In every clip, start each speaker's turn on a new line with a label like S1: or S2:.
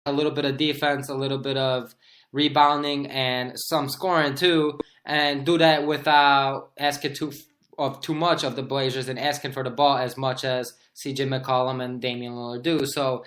S1: a little bit of defense, a little bit of rebounding, and some scoring too, and do that without asking too much of the Blazers and asking for the ball as much as CJ McCollum and Damian Lillard do. So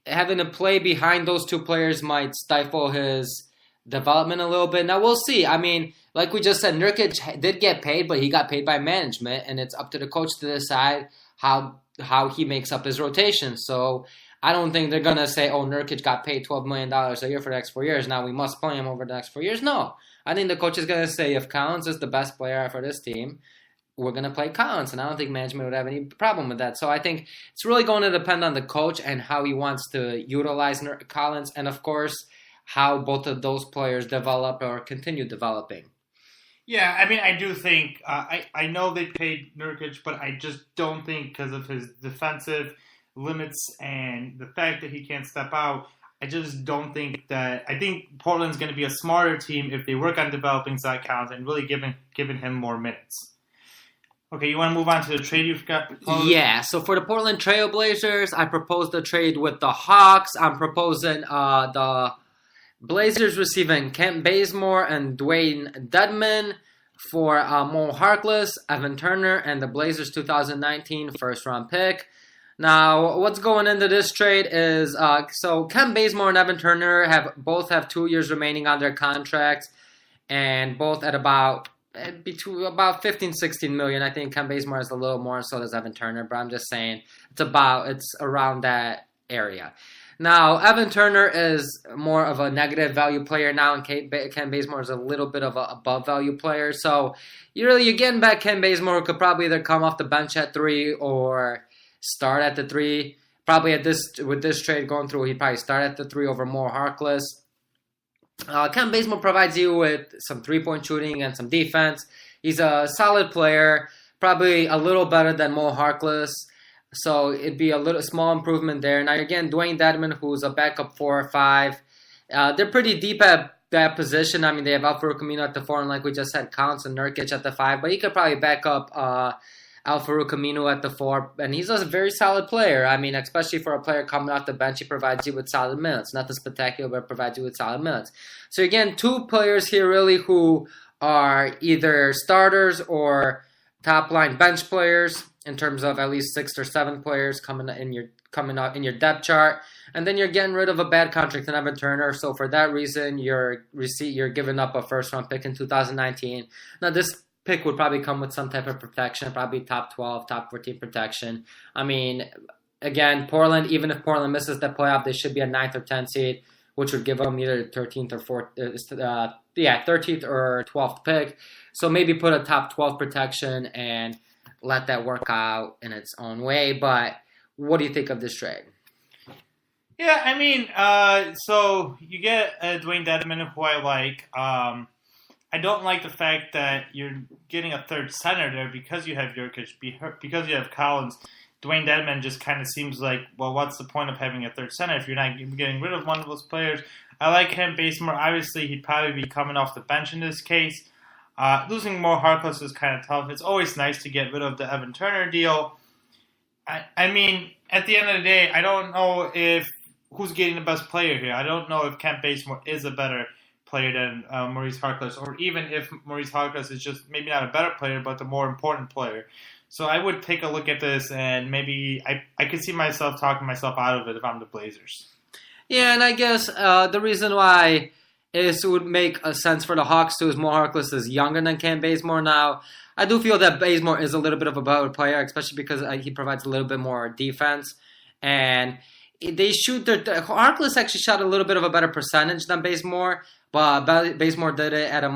S1: having to play behind those two players might stifle his development a little bit. Now we'll see. I mean, like we just said, Nurkic did get paid, but he got paid by management, and it's up to the coach to decide how he makes up his rotation. So I don't think they're gonna say, "Oh, Nurkic got paid $12 million a year for the next 4 years. Now we must play him over the next 4 years." No, I think the coach is gonna say, if Collins is the best player for this team, we're going to play Collins, and I don't think management would have any problem with that. So I think it's really going to depend on the coach and how he wants to utilize Collins, and of course, how both of those players develop or continue developing.
S2: Yeah, I mean, I do think I know they paid Nurkic, but I just don't think because of his defensive limits and the fact that he can't step out. I just don't think that. I think Portland's going to be a smarter team if they work on developing Zach Collins and really giving him more minutes. Okay, you want to move on to the trade you've got proposed?
S1: Yeah, so for the Portland Trail Blazers, I proposed a trade with the Hawks. I'm proposing the Blazers receiving Kent Bazemore and Dwayne Dedman for Mo Harkless, Evan Turner, and the Blazers 2019 first-round pick. Now, what's going into this trade is so Kent Bazemore and Evan Turner both have 2 years remaining on their contracts, and both at about 15, 16 million. I think Kent Bazemore has a little more, and so does Evan Turner, but I'm just saying it's around that area. Now, Evan Turner is more of a negative value player now, and Kent Bazemore is a little bit of an above value player. So you're getting back Kent Bazemore, who could probably either come off the bench at 3 or start at the 3. Probably with this trade going through, he'd probably start at the 3 over Mo Harkless. Kent Bazemore provides you with some three-point shooting and some defense. He's a solid player, probably a little better than Mo Harkless, so it'd be a little small improvement there. Now again, Dwayne Dedman, who's a backup 4 or 5, they're pretty deep at that position. I mean, they have Al-Farouq Aminu at the 4, and like we just said, Collins and Nurkic at the 5, but he could probably back up Al-Farouq Aminu at the 4, and he's a very solid player. I mean, especially for a player coming off the bench, he provides you with solid minutes. Nothing spectacular, but provides you with solid minutes. So again, 2 players here really who are either starters or top-line bench players in terms of at least 6 or 7 players coming up in your depth chart, and then you're getting rid of a bad contract in Evan Turner. So for that reason, you're giving up a first-round pick in 2019. Now this pick would probably come with some type of protection, probably top 12, top 14 protection. I mean, again, Portland, even if Portland misses the playoff, they should be a 9th or 10th seed, which would give them either 13th or 13th or 12th pick. So maybe put a top 12 protection and let that work out in its own way. But what do you think of this trade?
S2: Yeah, I mean, so you get Dwayne Dedman, who I like. I don't like the fact that you're getting a third center there because you have Nurkic, because you have Collins. Dwayne Dedman just kind of seems like, well, what's the point of having a third center if you're not getting rid of one of those players? I like him, Bazemore. Obviously, he'd probably be coming off the bench in this case. Losing Mo Harkless is kind of tough. It's always nice to get rid of the Evan Turner deal. I mean, at the end of the day, I don't know who's getting the best player here. I don't know if Kent Bazemore is a better player than Maurice Harkless, or even if Maurice Harkless is just maybe not a better player, but the more important player. So I would take a look at this, and maybe I could see myself talking myself out of it if I'm the Blazers.
S1: Yeah, and I guess the reason why it would make a sense for the Hawks too is Mo Harkless is younger than Kent Bazemore now. I do feel that Bazemore is a little bit of a better player, especially because he provides a little bit more defense. And they shoot Harkless actually shot a little bit of a better percentage than Bazemore, but Bazemore did it at a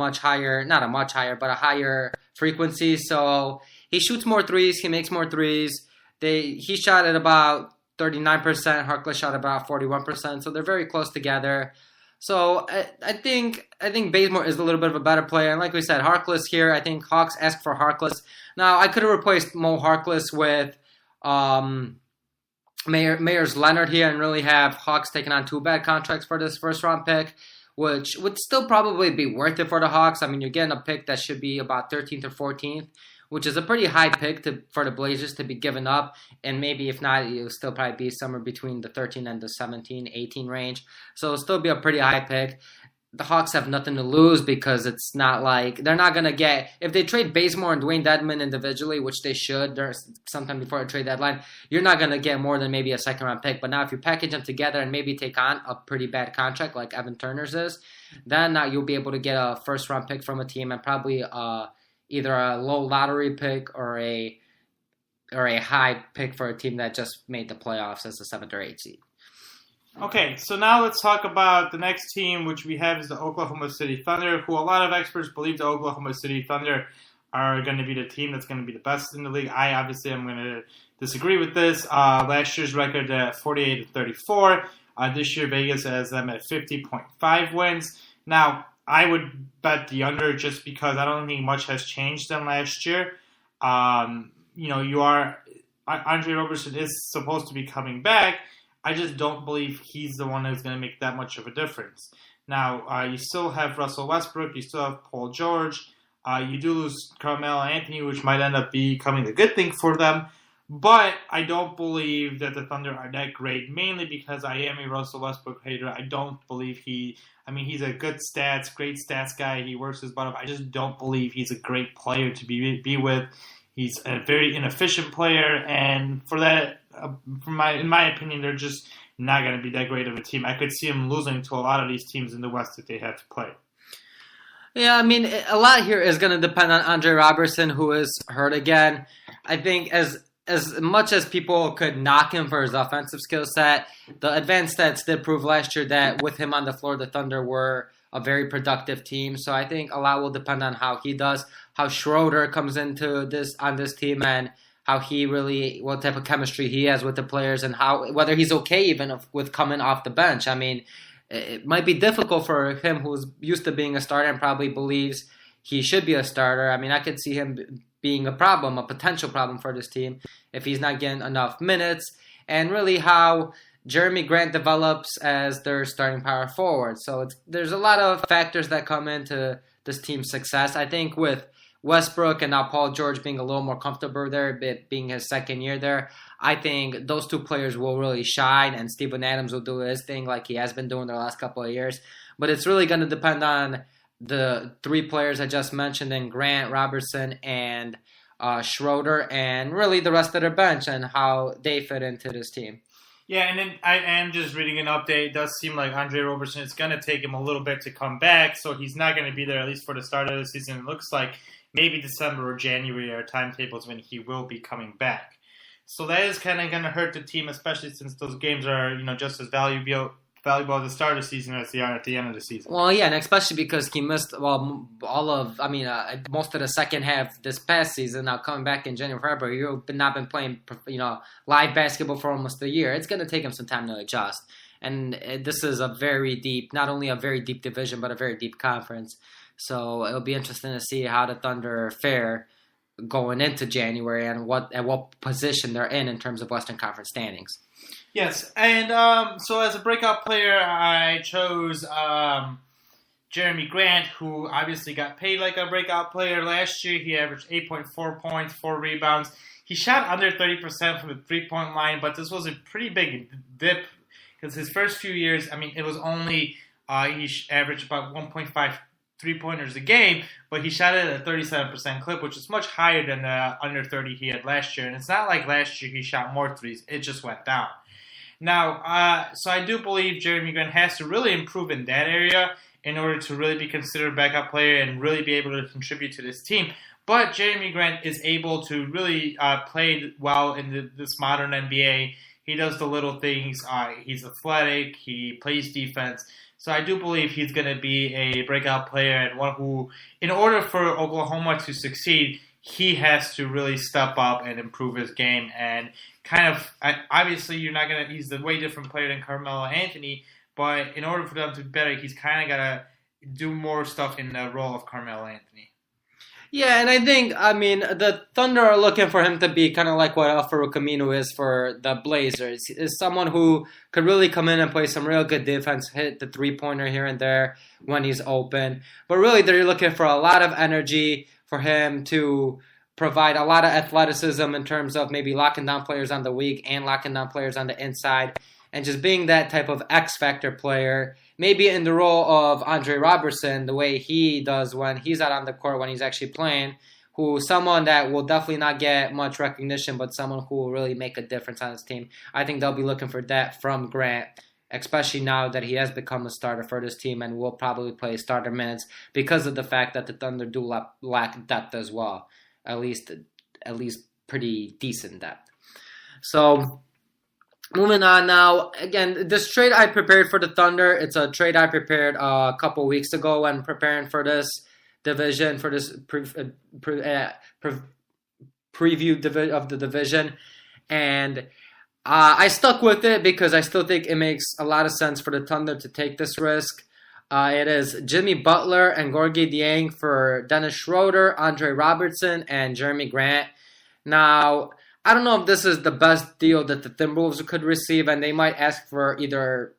S1: higher frequency. So he shoots more threes, he makes more threes. He shot at about 39%, Harkless shot about 41%, so they're very close together. So I think Bazemore is a little bit of a better player. And like we said, Harkless here, I think Hawks asked for Harkless. Now, I could have replaced Mo Harkless with Meyers Leonard here and really have Hawks taking on 2 bad contracts for this first-round pick, which would still probably be worth it for the Hawks. I mean, you're getting a pick that should be about 13th or 14th, which is a pretty high pick for the Blazers to be given up. And maybe if not, it'll still probably be somewhere between the 13 and the 17, 18 range. So it'll still be a pretty high pick. The Hawks have nothing to lose because it's not like they're not going to get, if they trade Bazemore and Dwayne Dedmon individually, which they should sometime before the trade deadline, you're not going to get more than maybe a second round pick. But now if you package them together and maybe take on a pretty bad contract like Evan Turner's is, then you'll be able to get a first round pick from a team and probably either a low lottery pick or a high pick for a team that just made the playoffs as a 7th or 8th seed.
S2: Okay, so now let's talk about the next team, which we have is the Oklahoma City Thunder, who a lot of experts believe the Oklahoma City Thunder are going to be the team that's going to be the best in the league. I obviously am going to disagree with this. Last year's record at 48-34. This year Vegas has them at 50.5 wins. Now, I would bet the under just because I don't think much has changed than last year. Andre Roberson is supposed to be coming back. I just don't believe he's the one who's going to make that much of a difference. Now, you still have Russell Westbrook. You still have Paul George. You do lose Carmelo Anthony, which might end up becoming a good thing for them. But I don't believe that the Thunder are that great, mainly because I am a Russell Westbrook hater. I don't believe he's a great stats guy. He works his butt off. I just don't believe he's a great player to be with. He's a very inefficient player, and for that, in my opinion, they're just not going to be that great of a team. I could see them losing to a lot of these teams in the West that they have to play.
S1: Yeah, I mean, a lot here is going to depend on Andre Robertson, who is hurt again. I think as much as people could knock him for his offensive skill set, the advanced stats did prove last year that with him on the floor, the Thunder were a very productive team. So I think a lot will depend on how he does, how Schroeder comes into this team, and how what type of chemistry he has with the players, and whether he's okay even with coming off the bench. I mean, it might be difficult for him who's used to being a starter and probably believes he should be a starter. I mean, I could see him being a potential problem for this team if he's not getting enough minutes, and really how Jeremy Grant develops as their starting power forward. So there's a lot of factors that come into this team's success. I think with Westbrook and now Paul George being a little more comfortable there, being his second year there, I think those two players will really shine, and Steven Adams will do his thing like he has been doing the last couple of years. But it's really going to depend on the three players I just mentioned, in Grant, Robertson, and Schroeder, and really the rest of their bench and how they fit into this team.
S2: Yeah, and then I am just reading an update. It does seem like Andre Roberson, it's going to take him a little bit to come back, so he's not going to be there at least for the start of the season. It looks like maybe December or January are timetables when he will be coming back. So that is kind of going to hurt the team, especially since those games are, just as valuable at the start of the season as they are at the end of the season.
S1: Well, yeah, and especially because he missed most of the second half this past season. Now coming back in January, February, you've not been playing, live basketball for almost a year. It's going to take him some time to adjust. And this is not only a very deep division, but a very deep conference. So it'll be interesting to see how the Thunder fare going into January and at what position they're in terms of Western Conference standings.
S2: Yes, and so as a breakout player, I chose Jeremy Grant, who obviously got paid like a breakout player last year. He averaged 8.4 points, 4 rebounds. He shot under 30% from the three-point line, but this was a pretty big dip because his first few years, it was only he averaged about 1.5 three-pointers a game, but he shot it at a 37% clip, which is much higher than the under 30 he had last year. And it's not like last year he shot more threes. It just went down. Now, so I do believe Jeremy Grant has to really improve in that area in order to really be considered a backup player and really be able to contribute to this team. But Jeremy Grant is able to really play well in this modern NBA. He does the little things. He's athletic. He plays defense. So I do believe he's going to be a breakout player and one who, in order for Oklahoma to succeed, he has to really step up and improve his game. And obviously he's a way different player than Carmelo Anthony, but in order for them to be better, he's kind of got to do more stuff in the role of Carmelo Anthony.
S1: Yeah, and I think, the Thunder are looking for him to be kind of like what Al-Farouq Aminu is for the Blazers. Is someone who could really come in and play some real good defense, hit the three-pointer here and there when he's open. But really, they're looking for a lot of energy for him to provide a lot of athleticism in terms of maybe locking down players on the wing and locking down players on the inside, and just being that type of X factor player, maybe in the role of Andre Robertson, the way he does when he's out on the court, when he's actually playing, who's someone that will definitely not get much recognition, but someone who will really make a difference on his team. I think they'll be looking for that from Grant, especially now that he has become a starter for this team and will probably play starter minutes because of the fact that the Thunder do lack depth as well, at least pretty decent depth. So moving on now, again, this trade I prepared for the Thunder, it's a trade I prepared a couple weeks ago when preparing for this division, for this preview of the division, and I stuck with it because I still think it makes a lot of sense for the Thunder to take this risk. It is Jimmy Butler and Gorgui Dieng for Dennis Schroeder, Andre Robertson, and Jeremy Grant. Now, I don't know if this is the best deal that the Timberwolves could receive, and they might ask for either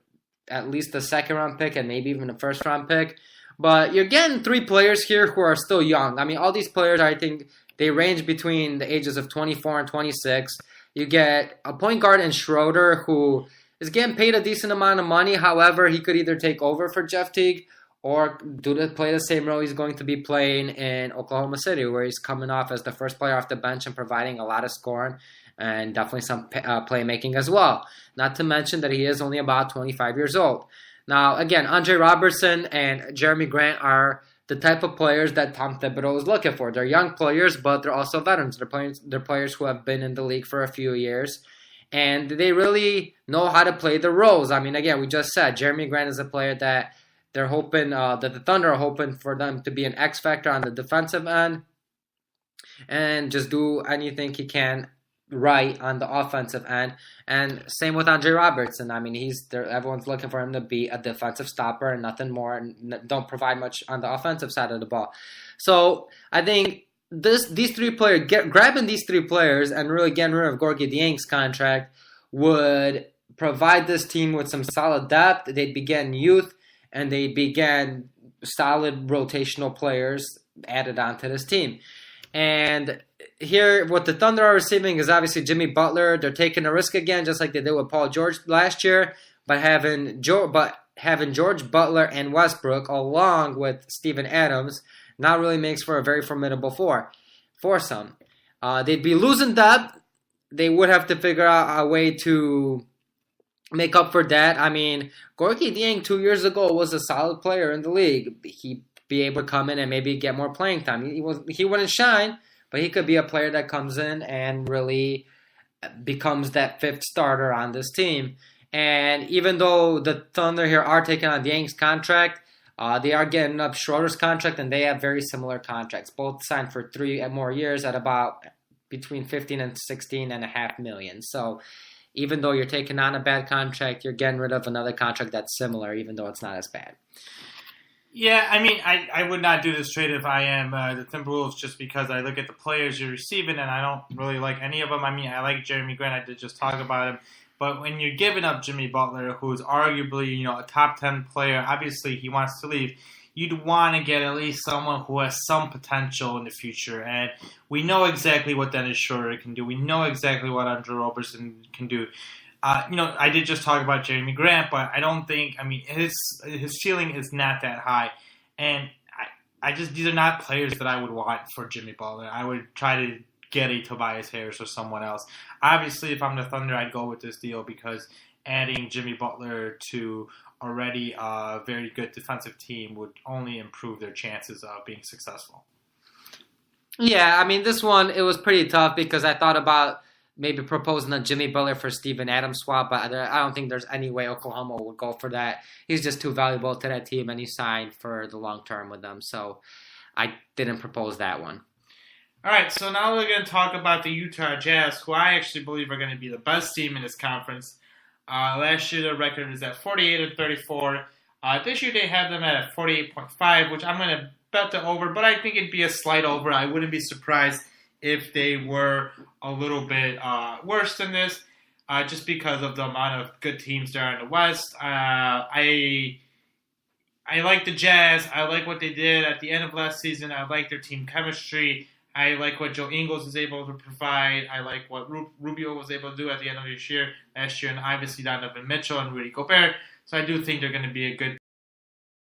S1: at least a second-round pick and maybe even a first-round pick. But you're getting 3 players here who are still young. I mean, all these players, I think, they range between the ages of 24 and 26. You get a point guard in Schroeder who is getting paid a decent amount of money. However, he could either take over for Jeff Teague or play the same role he's going to be playing in Oklahoma City, where he's coming off as the first player off the bench and providing a lot of scoring and definitely some playmaking as well. Not to mention that he is only about 25 years old. Now, again, Andre Robertson and Jeremy Grant are the type of players that Tom Thibodeau is looking for. They're young players, but they're also veterans. They're players who have been in the league for a few years, and they really know how to play the roles. I mean, again, we just said Jeremy Grant is a player that they're hoping that the Thunder are hoping for them to be an X factor on the defensive end and just do anything he can right on the offensive end. And same with Andre Robertson. I mean, everyone's looking for him to be a defensive stopper and nothing more, and don't provide much on the offensive side of the ball. So I think these 3 players, grabbing these 3 players and really getting rid of Gorgui Dieng's contract would provide this team with some solid depth. They'd begin youth, and they began solid rotational players added onto this team. And here, what the Thunder are receiving is obviously Jimmy Butler. They're taking a risk again, just like they did with Paul George last year, but having George Butler and Westbrook along with Steven Adams now really makes for a very formidable foursome. They'd be losing depth. They would have to figure out a way to make up for that. I mean, Gorgui Dieng 2 years ago was a solid player in the league. He'd be able to come in and maybe get more playing time. He wouldn't shine, but he could be a player that comes in and really becomes that 5th starter on this team. And even though the Thunder here are taking on Dieng's contract, they are getting up Schroeder's contract, and they have very similar contracts. Both signed for 3 more years at about between 15 and 16.5 million. So even though you're taking on a bad contract, you're getting rid of another contract that's similar, even though it's not as bad.
S2: Yeah, I mean, I would not do this trade if I am the Timberwolves, just because I look at the players you're receiving and I don't really like any of them. I mean, I like Jeremy Grant. I did just talk about him. But when you're giving up Jimmy Butler, who's arguably, a top 10 player, obviously he wants to leave, you'd want to get at least someone who has some potential in the future. And we know exactly what Dennis Schroeder can do. We know exactly what Andre Robertson can do. I did just talk about Jeremy Grant, but I don't think, his ceiling is not that high. And these are not players that I would want for Jimmy Butler. I would try to get a Tobias Harris or someone else. Obviously, if I'm the Thunder, I'd go with this deal because adding Jimmy Butler to already a very good defensive team would only improve their chances of being successful.
S1: Yeah, I mean, this one, it was pretty tough because I thought about maybe proposing a Jimmy Butler for Steven Adams swap, but I don't think there's any way Oklahoma would go for that. He's just too valuable to that team, and he signed for the long term with them, so I didn't propose that one.
S2: All right, so now we're going to talk about the Utah Jazz, who I actually believe are going to be the best team in this conference. Last year, their record is at 48-34. This year, they have them at 48.5, which I'm going to bet the over, but I think it'd be a slight over. I wouldn't be surprised if they were a little bit worse than this, just because of the amount of good teams there in the West. I like the Jazz. I like what they did at the end of last season. I like their team chemistry. I like what Joe Ingles is able to provide. I like what Rubio was able to do at the end of last year, and obviously Donovan Mitchell and Rudy Gobert. So I do think they're going to be a good